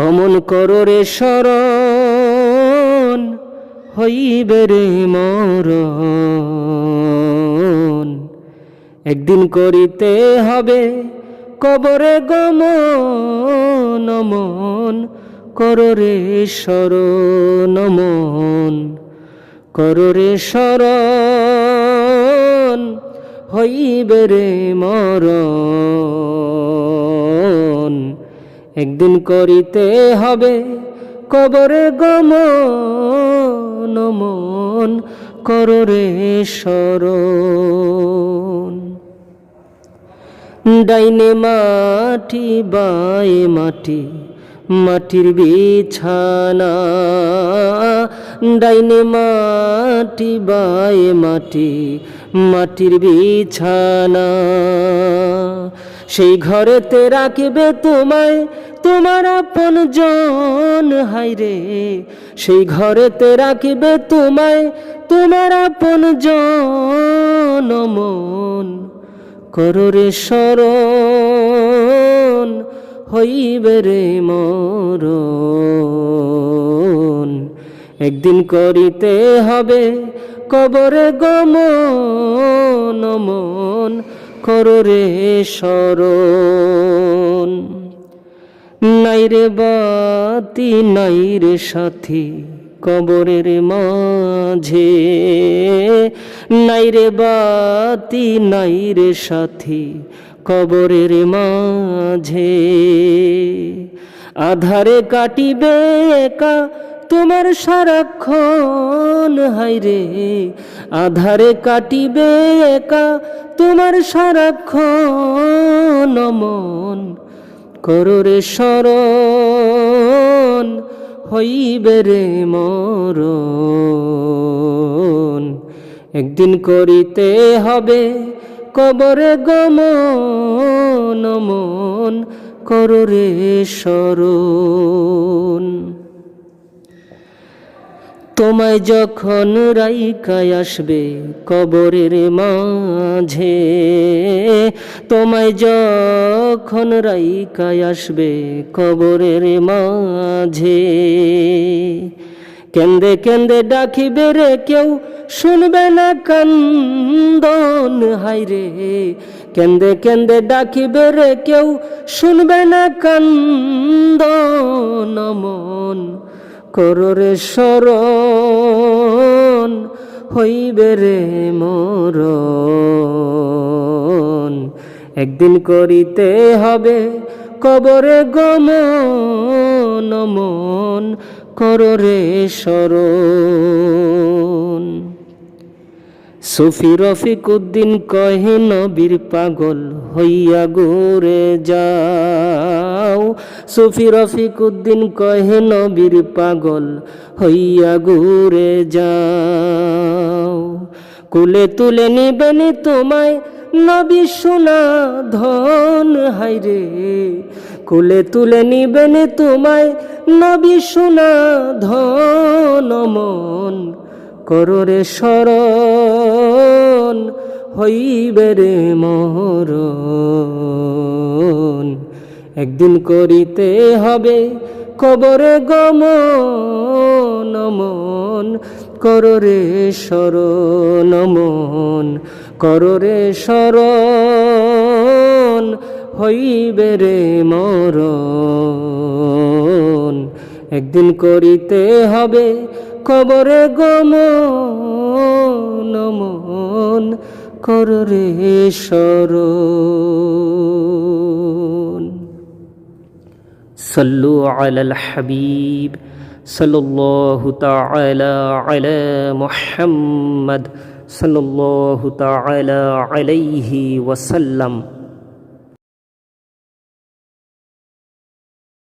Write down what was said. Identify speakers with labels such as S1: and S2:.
S1: অমন করো রে শরণ, হইবে রে মরণ। একদিন করিতে হবে কবরে গমন, অমন করো রে শরণ, অমন করো রে শরণ, হইবে রে মরণ। একদিন করিতে হবে কবরে গমন, অমন করো রে শরণ। ডাইনে মাটি বায়ে মাটি, মাটির বিছানা। ডাইনে মাটি বায়ে মাটি, মাটির বিছানা। সেই ঘরেতে রাখবে তোমায় তোমার আপন জন, হায়রে সেই ঘরেতে রাখবে তোমায় তোমার আপন জন। অমন করো রে শরণ, হইবে রে মরণ। একদিন করিতে হবে কবরে গমন, অমন করো রে শরণ। নাইরে বাতি নাইরে সাথী কবরের মাঝে, নাইরে বাতি নাইরে সাথী কবরের মাঝে। আধারে কাটিবে একা তোমার সারাক্ষণ, হায়রে আধারে কাটিবে একা তোমার সারাক্ষণ। অমন করো রে শরণ, হইবে রে মরণ। একদিন করিতে হবে কবরে গমন, অমন করো রে শরণ। তোমায় যখন রাইকায় আসবে কবরের মাঝে, তোমায় যখন রাইকায় আসবে কবরের মাঝে। কেন্দে কেন্দে ডাকিবে রে কেউ শুনবে না কান্দন, হায়রে কেন্দে কেন্দে ডাকিবে রে কেউ শুনবে না কান্দন। অমন করো রে শরণ, হইবে রে মরণ। একদিন করিতে হবে কবরে গমন, অমন করো রে শরণ। সুফি রফিক উদ্দিন কহে নবীর পাগল হইয়া ঘুরে যাও। সুফি রফিক উদ্দিন কহে নবীর পাগল হইয়া ঘুরে যাও। কুলে তুলে নিবেন তোমায় নবী সোনা ধন, হায়রে কুলে তুলে নিবেন তোমায় নবী সোনা ধন। অমন করো রে শরণ, হইবে রে মরণ। একদিন করিতে হবে কবরে গমন, অমন করো রে শরণ, অমন করো রে শরণ, হইবে রে মরণ। একদিন করিতে হবে কবরে গমন, অমন করো রে শরণ। সাল্লু আলাল হাবিব সাল্লাল্লাহু তাআলা আলা মুহাম্মদ সাল্লাল্লাহু তাআলা আলাইহি ওয়াসাল্লাম।